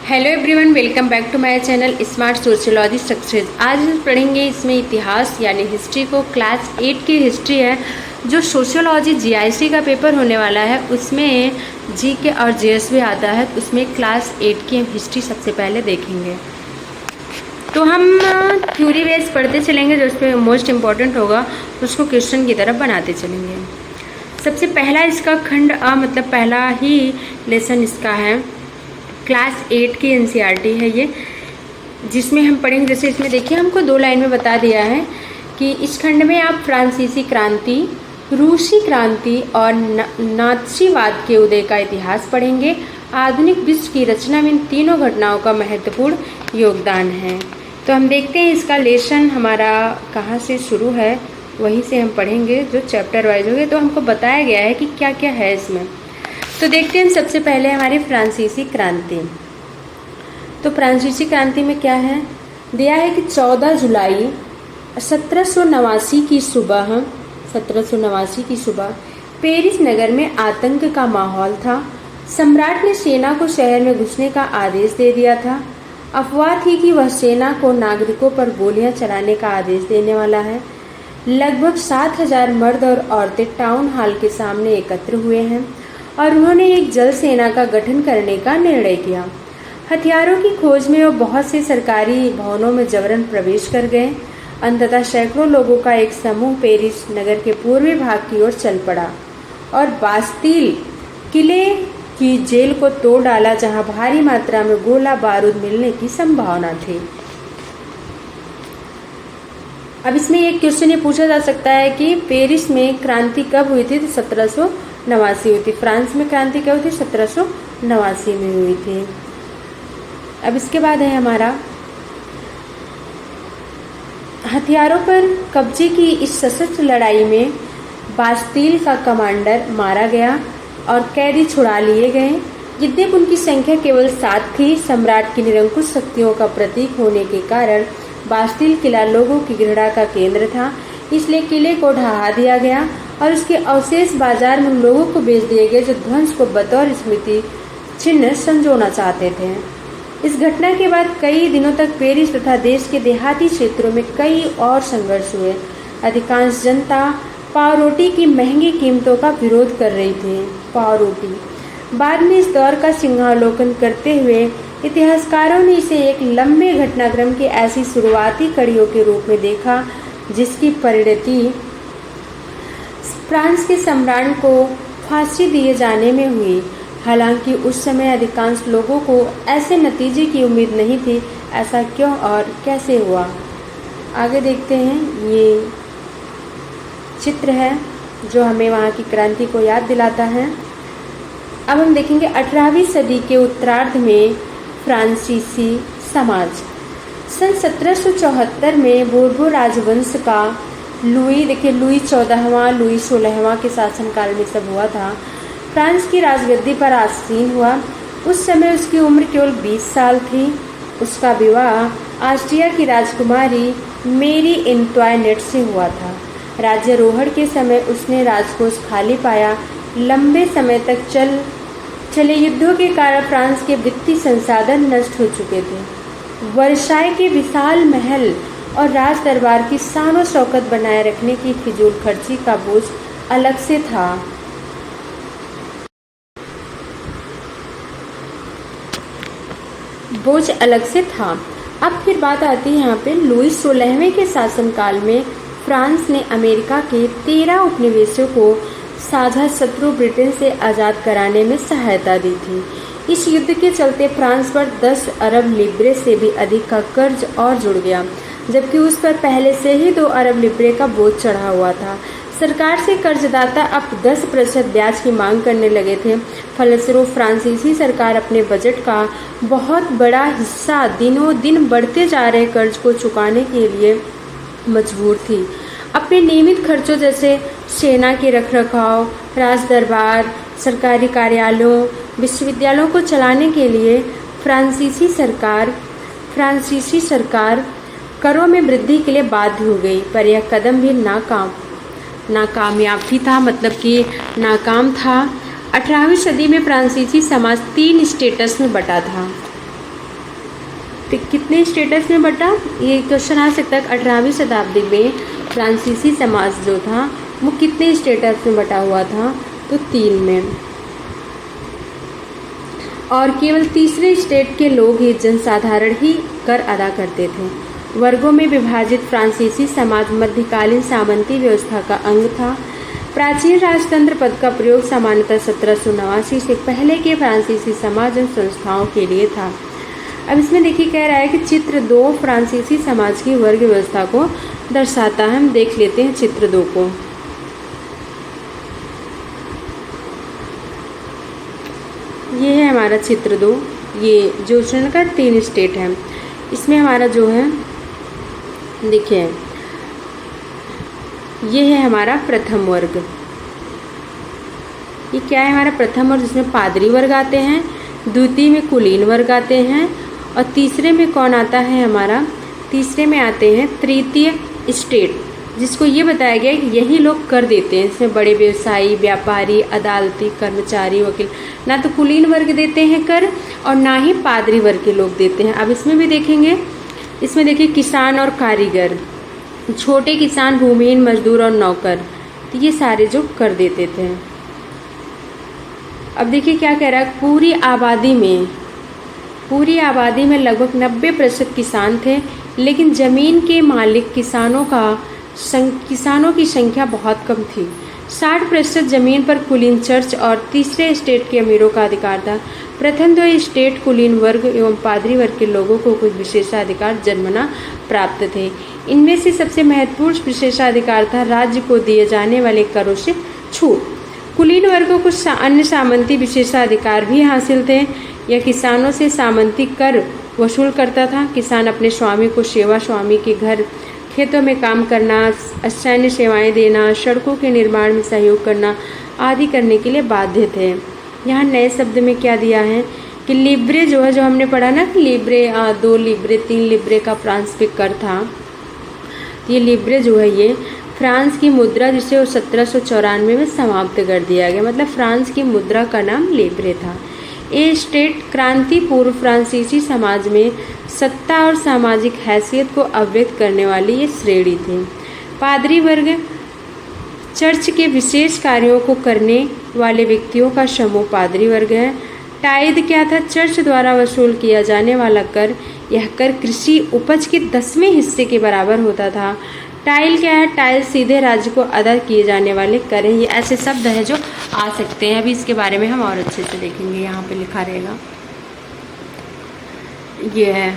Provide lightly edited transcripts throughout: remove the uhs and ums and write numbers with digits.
Hello everyone, welcome back to my channel smart sociology success. आज हम पढ़ेंगे इसमें इतिहास यानी हिस्ट्री को। क्लास 8 की हिस्ट्री है। जो सोशियोलॉजी जीआईसी का पेपर होने वाला है उसमें जीके और जीएस भी आता है, उसमें क्लास 8 की हिस्ट्री सबसे पहले देखेंगे। तो हम थ्योरी बेस पढ़ते चलेंगे, जो उसमें मोस्ट इम्पॉर्टेंट होगा उसको क्वेश्चन की तरफ बनाते चलेंगे। सबसे पहला इसका खंड मतलब पहला ही लेसन इसका है, क्लास 8 की एनसीईआरटी है ये, जिसमें हम पढ़ेंगे। जैसे इसमें देखिए हमको 2 लाइन में बता दिया है कि इस खंड में आप फ्रांसीसी क्रांति, रूसी क्रांति और नात्सीवाद के उदय का इतिहास पढ़ेंगे। आधुनिक विश्व की रचना में इन तीनों घटनाओं का महत्वपूर्ण योगदान है। तो हम देखते हैं इसका लेसन हमारा कहाँ से शुरू है, वहीं से हम पढ़ेंगे जो चैप्टर वाइज होंगे। तो हमको बताया गया है कि क्या क्या है इसमें। तो देखते हैं सबसे पहले हमारी फ्रांसीसी क्रांति। तो फ्रांसीसी क्रांति में क्या है दिया है कि 14 जुलाई 1789 की सुबह पेरिस नगर में आतंक का माहौल था। सम्राट ने सेना को शहर में घुसने का आदेश दे दिया था। अफवाह थी कि वह सेना को नागरिकों पर गोलियां चलाने का आदेश देने वाला है। लगभग 7,000 मर्द और औरतें टाउन हॉल के सामने एकत्र हुए हैं और उन्होंने एक जल सेना का गठन करने का निर्णय किया। हथियारों की खोज में वो बहुत से सरकारी भवनों में जबरन प्रवेश कर गए। अंततः सैकड़ों लोगों का एक समूह पेरिस नगर के पूर्वी भाग की ओर चल पड़ा और बास्तील किले की जेल को तोड़ डाला, जहां भारी मात्रा में गोला बारूद मिलने की संभावना थी। अब इसमें एक क्वेश्चन ये पूछा जा सकता है कि पेरिस में क्रांति कब हुई थी? तो 1789 हुई थी। फ्रांस में क्रांति कब हुई थी? 1789 में हुई थी। अब इसके बाद है हमारा हथियारों पर कब्जे की इस सशस्त्र लड़ाई में बास्तील का कमांडर मारा गया और कैदी छुड़ा लिए गए। यद्यपि उनकी संख्या केवल 7 थी, सम्राट की निरंकुश शक्तियों का प्रतीक होने के कारण बास्तील किला लोगों की घृणा का केंद्र था, इसलिए किले को ढहा दिया गया और उसके अवशेष बाजार में लोगों को बेच दिए गए जो ध्वंस को बतौर स्मृति चिन्ह संजोना चाहते थे। इस घटना के बाद कई दिनों तक पेरिस तथा देश के देहाती क्षेत्रों में कई और संघर्ष हुए। अधिकांश जनता पाव रोटी की महंगी कीमतों का विरोध कर रही थी। पाव रोटी बाद में इस दौर का सिंहावलोकन करते हुए इतिहासकारों ने इसे एक लंबे घटनाक्रम की ऐसी शुरुआती कड़ियों के रूप में देखा जिसकी परिणति फ्रांस के सम्राट को फांसी दिए जाने में हुई। हालांकि उस समय अधिकांश लोगों को ऐसे नतीजे की उम्मीद नहीं थी। ऐसा क्यों और कैसे हुआ, आगे देखते हैं। ये चित्र है जो हमें वहाँ की क्रांति को याद दिलाता है। अब हम देखेंगे 18वीं सदी के उत्तरार्ध में फ्रांसीसी समाज। सन 1774 में बोर्बो राजवंश का लुई 14वां लुई 16वां के शासनकाल में सब हुआ था, फ्रांस की राजगद्दी पर आसीन हुआ। उस समय उसकी उम्र केवल 20 साल थी। उसका विवाह ऑस्ट्रिया की राजकुमारी मेरी एंटोइनेट से हुआ था। राज्यारोहण के समय उसने राजकोष खाली पाया। लंबे समय तक चले युद्धों के कारण फ्रांस के वित्तीय संसाधन नष्ट हो चुके थे। वर्साय के विशाल महल और राज दरबार की शान शौकत बनाए रखने की फिजूल खर्ची का बोझ अलग से था। अब फिर बात आती है यहाँ पे लुई 16वें के शासनकाल में फ्रांस ने अमेरिका के 13 उपनिवेशों को साझा शत्रु ब्रिटेन से आज़ाद कराने में सहायता दी थी। इस युद्ध के चलते फ्रांस पर 10 अरब लिब्रे से भी अधिक का कर्ज और जुड़ गया, जबकि उस पर पहले से ही 2 अरब लिब्रे का बोझ चढ़ा हुआ था। सरकार से कर्जदाता अब 10% ब्याज की मांग करने लगे थे। फलस्वरूप फ्रांसीसी सरकार अपने बजट का बहुत बड़ा हिस्सा दिनों दिन बढ़ते जा रहे कर्ज को चुकाने के लिए मजबूर थी। अपने नियमित खर्चों जैसे सेना के रखरखाव, राज दरबार, सरकारी कार्यालयों, विश्वविद्यालयों को चलाने के लिए फ्रांसीसी सरकार करों में वृद्धि के लिए बाध्य हो गई, पर यह कदम भी नाकामयाब भी था, मतलब कि नाकाम था। 18वीं सदी में फ्रांसीसी समाज 3 स्टेटस में बटा था। कितने स्टेटस में बटा, ये क्वेश्चन आ सकता है। 18वीं शताब्दी में फ्रांसीसी समाज जो था वो कितने स्टेटस में बटा हुआ था, तो 3 में। और केवल तीसरे स्टेट के लोग ही, जनसाधारण ही कर अदा करते थे। वर्गों में विभाजित फ्रांसीसी समाज मध्यकालीन सामंती व्यवस्था का अंग था। प्राचीन राजतंत्र पद का प्रयोग सामान्यतः 1789 से पहले के फ्रांसीसी समाज एवं संस्थाओं के लिए था। अब इसमें देखिए कह रहा है कि चित्र 2 फ्रांसीसी समाज की वर्ग व्यवस्था को दर्शाता है। हम देख लेते हैं चित्र 2 को। ये है हमारा चित्र 2। ये जो का 3 स्टेट है, इसमें हमारा जो है देखिए, ये है हमारा प्रथम वर्ग। ये क्या है हमारा प्रथम वर्ग, जिसमें पादरी वर्ग आते हैं, द्वितीय में कुलीन वर्ग आते हैं, और तीसरे में कौन आता है हमारा, तीसरे में आते हैं तृतीय स्टेट, जिसको ये बताया गया है कि यही लोग कर देते हैं। इसमें बड़े व्यवसायी, व्यापारी, अदालती, कर्मचारी, वकील, ना तो कुलीन वर्ग देते हैं कर और ना ही पादरी वर्ग के लोग देते हैं। अब इसमें भी देखेंगे, इसमें देखिए किसान और कारीगर, छोटे किसान, भूमिहीन, मजदूर और नौकर, तो ये सारे जो कर देते थे। अब देखिए क्या कह रहा है, पूरी आबादी में लगभग 90% किसान थे, लेकिन जमीन के मालिक किसानों की संख्या बहुत कम थी। 60% जमीन पर कुलीन चर्च और तीसरे स्टेट के अमीरों का अधिकार था। प्रथम 2 स्टेट कुलीन वर्ग एवं पादरी वर्ग के लोगों को कुछ विशेषाधिकार जन्मना प्राप्त थे। इनमें से सबसे महत्वपूर्ण विशेषाधिकार था राज्य को दिए जाने वाले करों से छूट। कुलीन वर्ग को कुछ अन्य सामंती विशेषाधिकार भी हासिल थे। यह किसानों से सामंती कर वसूल करता था। किसान अपने स्वामी को सेवा, स्वामी के घर खेतों में काम करना, सैन्य सेवाएं देना, सड़कों के निर्माण में सहयोग करना आदि करने के लिए बाध्य थे। यहाँ नए शब्द में क्या दिया है कि लिब्रे जो है, जो हमने पढ़ा ना कि लिब्रे 2 लिब्रे 3 लिब्रे का फ्रांस पे कर था, ये लिब्रे जो है ये फ्रांस की मुद्रा, जिसे 1794 में समाप्त कर दिया गया। मतलब फ्रांस की मुद्रा का नाम लिब्रे था। ये स्टेट क्रांति पूर्व फ्रांसीसी समाज में सत्ता और सामाजिक हैसियत को अवरुद्ध करने वाली ये श्रेणी थी। पादरी वर्ग चर्च के विशेष कार्यों को करने वाले व्यक्तियों का समूह पादरी वर्ग है। टाइद क्या था, चर्च द्वारा वसूल किया जाने वाला कर। यह कर कृषि उपज के 10वें हिस्से के बराबर होता था। टाइल क्या है, टाइल सीधे राज्य को अदा किए जाने वाले कर हैं। ये ऐसे शब्द हैं जो आ सकते हैं। अभी इसके बारे में हम और अच्छे से देखेंगे, यहाँ पे लिखा रहेगा। ये है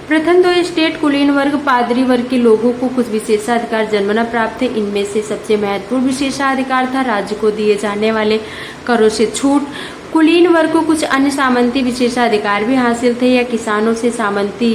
प्रथम 2 स्टेट कुलीन वर्ग पादरी वर्ग के लोगों को कुछ विशेषाधिकार जन्मना प्राप्त थे। इनमें से सबसे महत्वपूर्ण विशेषाधिकार था राज्य को दिए जाने वाले करों से छूट। कुलीन वर्ग को कुछ अन्य सामंती विशेषाधिकार भी हासिल थे। यह किसानों से सामंती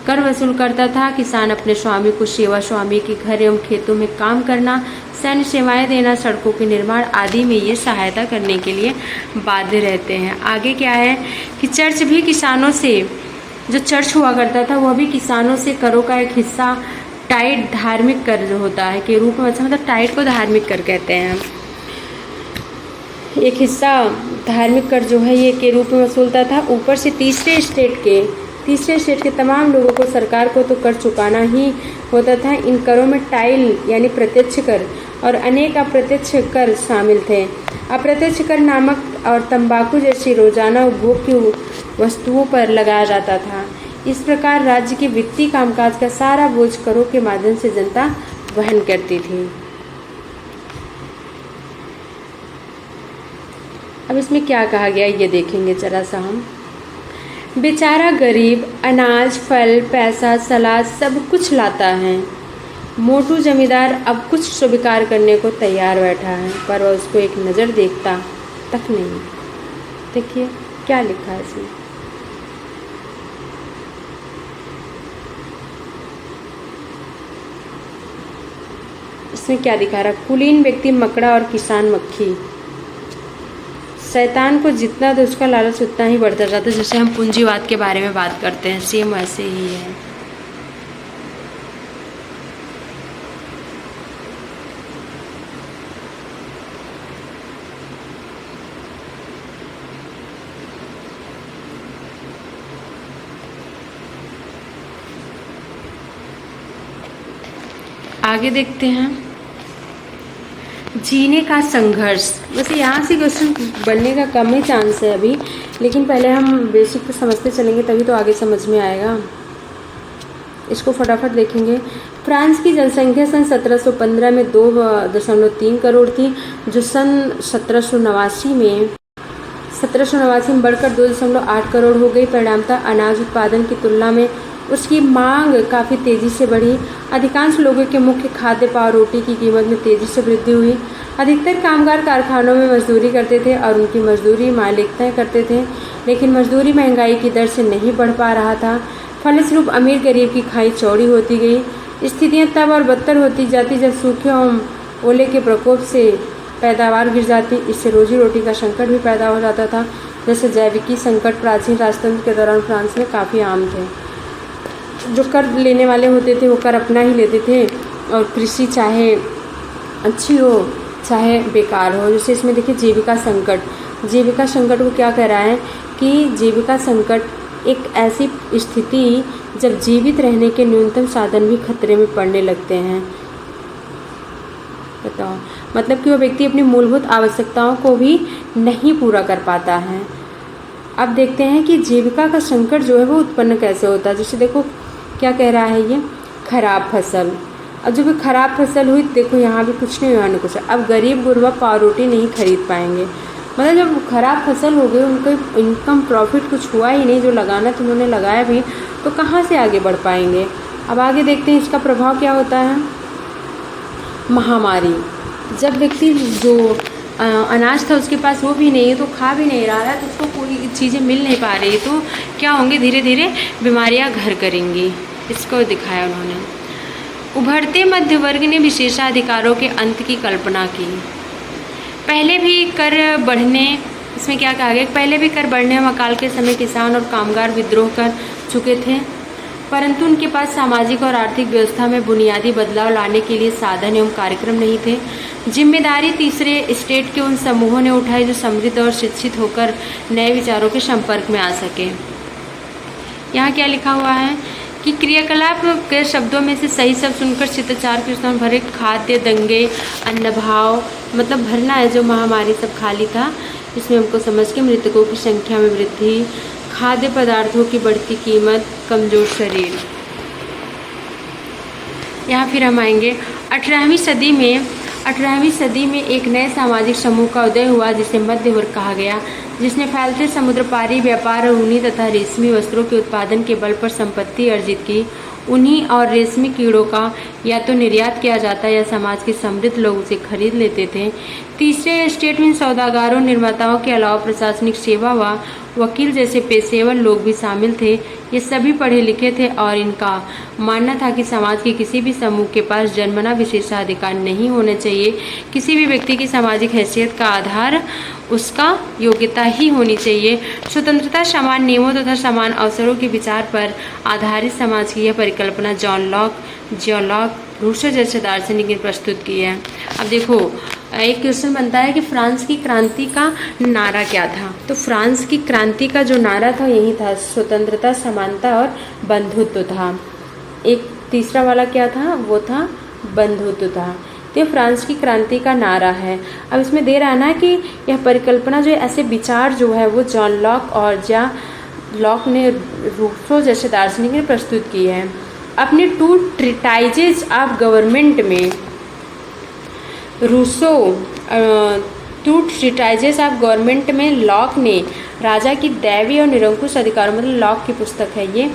कर वसूल करता था। किसान अपने स्वामी को सेवा, स्वामी के घर एवं खेतों में काम करना, सैन्य सेवाएं देना, सड़कों के निर्माण आदि में ये सहायता करने के लिए बाध्य रहते हैं। आगे क्या है कि चर्च भी किसानों से, जो चर्च हुआ करता था वह भी किसानों से करों का एक हिस्सा टाइट धार्मिक कर जो होता है के रूप में, अच्छा मतलब टाइट को धार्मिक कर कहते हैं, एक हिस्सा धार्मिक कर जो है ये के रूप में वसूलता था। ऊपर से तीसरे स्टेट के तमाम लोगों को, सरकार को तो कर चुकाना ही होता था। इन करों में टाइल यानी प्रत्यक्ष कर और अनेक अप्रत्यक्ष कर शामिल थे। अप्रत्यक्ष कर नमक और तंबाकू जैसी रोजाना उपभोग की वस्तुओं पर लगाया जाता था। इस प्रकार राज्य के वित्तीय कामकाज का सारा बोझ करों के माध्यम से जनता वहन करती थी। अब इसमें क्या कहा गया ये देखेंगे जरा सा हम। बेचारा गरीब अनाज, फल, पैसा, सलाद सब कुछ लाता है। मोटू जमींदार अब कुछ स्वीकार करने को तैयार बैठा है, पर वह उसको एक नज़र देखता तक नहीं। देखिए क्या लिखा है इसमें। इसमें क्या दिखा रहा, कुलीन व्यक्ति मकड़ा और किसान मक्खी। शैतान को जितना दो उसका लालच उतना ही बढ़ता जाता है। जैसे हम पूंजीवाद के बारे में बात करते हैं, सेम ऐसे ही है। आगे देखते हैं, जीने का संघर्ष। वैसे यहाँ से क्वेश्चन बनने का कम ही चांस है अभी, लेकिन पहले हम बेसिक तो समझते चलेंगे तभी तो आगे समझ में आएगा। इसको फटाफट देखेंगे। फ्रांस की जनसंख्या सन 1715 में 2.3 करोड़ थी, जो सन 1789 में बढ़कर 2.8 करोड़ हो गई। परिणामतः अनाज उत्पादन की तुलना में उसकी मांग काफ़ी तेज़ी से बढ़ी। अधिकांश लोगों के मुख्य खाद्य पावरोटी की कीमत में तेज़ी से वृद्धि हुई। अधिकतर कामगार कारखानों में मजदूरी करते थे और उनकी मजदूरी मालिक तय करते थे, लेकिन मजदूरी महंगाई की दर से नहीं बढ़ पा रहा था। फलस्वरूप अमीर गरीब की खाई चौड़ी होती गई। स्थितियाँ तब और बदतर होती जाती जब सूखे और ओले के प्रकोप से पैदावार गिर जाती। इससे रोजी रोटी का संकट भी पैदा हो जाता था। जैसे जैविकी संकट प्राचीन राजतंत्र के दौरान फ्रांस में काफ़ी आम थे। जो कर लेने वाले होते थे वो कर अपना ही लेते थे, और कृषि चाहे अच्छी हो चाहे बेकार हो। जैसे इसमें देखिए जीविका संकट। जीविका संकट को क्या कह रहा है कि जीविका संकट एक ऐसी स्थिति जब जीवित रहने के न्यूनतम साधन भी खतरे में पड़ने लगते हैं। बताओ, मतलब कि वो व्यक्ति अपनी मूलभूत आवश्यकताओं को भी नहीं पूरा कर पाता है। अब देखते हैं कि जीविका का संकट जो है वो उत्पन्न कैसे होता है। जैसे देखो क्या कह रहा है ये, खराब फसल। अब जब खराब फसल हुई, देखो यहाँ भी कुछ नहीं हुआ ना कुछ। अब गरीब गुरबा पावरोटी नहीं खरीद पाएंगे। मतलब जब खराब फसल हो गई, उनका इनकम प्रॉफिट कुछ हुआ ही नहीं, जो लगाना तो उन्होंने लगाया भी, तो कहाँ से आगे बढ़ पाएंगे। अब आगे देखते हैं इसका प्रभाव क्या होता है। महामारी। जब व्यक्ति जो अनाज था उसके पास वो भी नहीं है, तो खा भी नहीं रहा है, तो उसको कोई चीज़ें मिल नहीं पा रही, तो क्या होंगे, धीरे धीरे बीमारियां घर करेंगी। इसको दिखाया उन्होंने। उभरते मध्य वर्ग ने विशेषाधिकारों के अंत की कल्पना की। पहले भी कर बढ़ने, इसमें क्या कहा गया, पहले भी कर बढ़ने और अकाल के समय किसान और कामगार विद्रोह कर चुके थे, परंतु उनके पास सामाजिक और आर्थिक व्यवस्था में बुनियादी बदलाव लाने के लिए साधन एवं कार्यक्रम नहीं थे। जिम्मेदारी तीसरे स्टेट के उन समूहों ने उठाई जो समृद्ध और शिक्षित होकर नए विचारों के संपर्क में आ सके। यहाँ क्या लिखा हुआ है कि क्रियाकलाप के शब्दों में से सही शब्द सुनकर शिष्टाचार के स्थान भरे। खाद्य दंगे, अन्नभाव, मतलब भरना है, जो महामारी सब खाली था। इसमें हमको समझ के मृतकों की संख्या में वृद्धि, खाद्य पदार्थों की बढ़ती कीमत, कमजोर शरीर। यहाँ फिर हम आएंगे 18वीं सदी में एक नए सामाजिक समूह का उदय हुआ जिसे मध्य वर्ग कहा गया, जिसने फैलते समुद्र पारी व्यापार और ऊनी तथा रेशमी वस्त्रों के उत्पादन के बल पर संपत्ति अर्जित की। उन्हीं और रेशमी कीड़ों का या तो निर्यात किया जाता या समाज के समृद्ध लोग उसे खरीद लेते थे। तीसरे स्टेट में सौदागारों, निर्माताओं के अलावा प्रशासनिक सेवा व वकील जैसे पेशेवर लोग भी शामिल थे। ये सभी पढ़े लिखे थे और इनका मानना था कि समाज के किसी भी समूह के पास जन्मना विशेषाधिकार नहीं होने चाहिए। किसी भी व्यक्ति की सामाजिक हैसियत का आधार उसका योग्यता ही होनी चाहिए। स्वतंत्रता, समान नियमों तथा समान अवसरों के विचार पर आधारित समाज की यह परिकल्पना जॉन लॉक, रूसो जैसे दार्शनिक ने प्रस्तुत की है। अब देखो एक क्वेश्चन बनता है कि फ्रांस की क्रांति का नारा क्या था। तो फ्रांस की क्रांति का जो नारा था यही था, स्वतंत्रता, समानता और बंधुत्व था। एक तीसरा वाला क्या था, वो था बंधुत्व था। तो फ्रांस की क्रांति का नारा है। अब इसमें दे रहा है ना कि यह परिकल्पना जो ऐसे विचार जो है वो जॉन लॉक ने रूसो जैसे दार्शनिक ने प्रस्तुत की है। अपने 2 ट्रीटाइजेस ऑफ गवर्नमेंट में रूसो 2 ट्रीटाइजेस ऑफ गवर्नमेंट में लॉक ने राजा की दैवीय और निरंकुश अधिकारों, मतलब लॉक की पुस्तक है ये,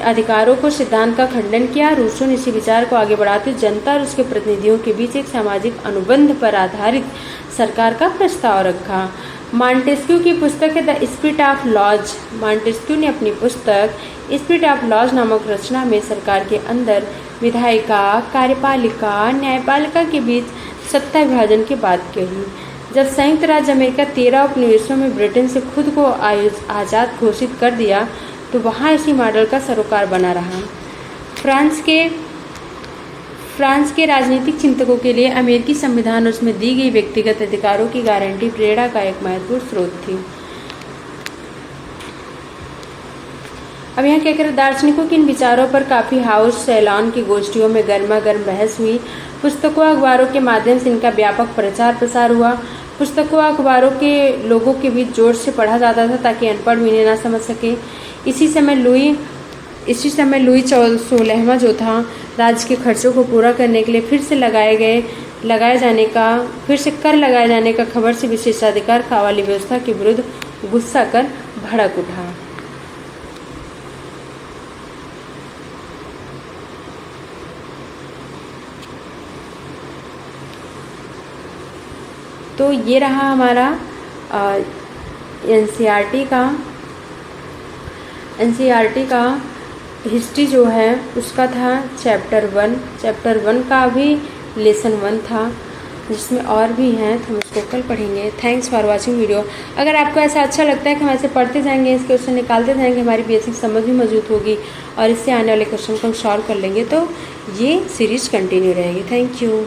अधिकारों को सिद्धांत का खंडन किया। रूसो ने इसी विचार को आगे बढ़ाते जनता और उसके प्रतिनिधियों के बीच एक सामाजिक अनुबंध पर आधारित सरकार का प्रस्ताव रखा। मॉन्टेस्क्यू की पुस्तक है the spirit of laws. Montesquieu ने अपनी पुस्तक स्पिरिट ऑफ लॉज नामक रचना में सरकार के अंदर विधायिका, कार्यपालिका, न्यायपालिका के बीच सत्ता विभाजन की बात कही। जब संयुक्त राज्य अमेरिका 13 उपनिवेशों में ब्रिटेन से खुद को आज़ाद घोषित कर दिया तो वहाँ इसी मॉडल का सरोकार बना रहा। फ्रांस के राजनीतिक चिंतकों के लिए अमेरिकी संविधान और उसमें दी गई व्यक्तिगत अधिकारों की गारंटी प्रेरणा का एक महत्वपूर्ण स्रोत थी। अब यहाँ क्या करें, दार्शनिकों के इन विचारों पर काफ़ी हाउस सैलान की गोष्ठियों में गर्मा गर्म बहस हुई। पुस्तकों अखबारों के माध्यम से इनका व्यापक प्रचार प्रसार हुआ। पुस्तकों अखबारों के लोगों के बीच जोर से पढ़ा जाता था ताकि अनपढ़ भी इन्हें ना समझ सके। इसी समय लुई 16वां जो था, राज्य के खर्चों को पूरा करने के लिए फिर से कर लगाए जाने का खबर से विशेषाधिकार वाली व्यवस्था के विरुद्ध गुस्सा कर भड़क उठा। तो ये रहा हमारा एनसीईआरटी का हिस्ट्री जो है उसका था चैप्टर 1 का भी लेसन 1 था, जिसमें और भी हैं तो हम उसको कल पढ़ेंगे। Thanks for watching video. अगर आपको ऐसा अच्छा लगता है कि हम ऐसे पढ़ते जाएंगे, इसके क्वेश्चन निकालते जाएंगे, हमारी बेसिक समझ भी मौजूद होगी और इससे आने वाले क्वेश्चन को हम सॉल्व कर लेंगे, तो ये सीरीज कंटिन्यू रहेगी। Thank you.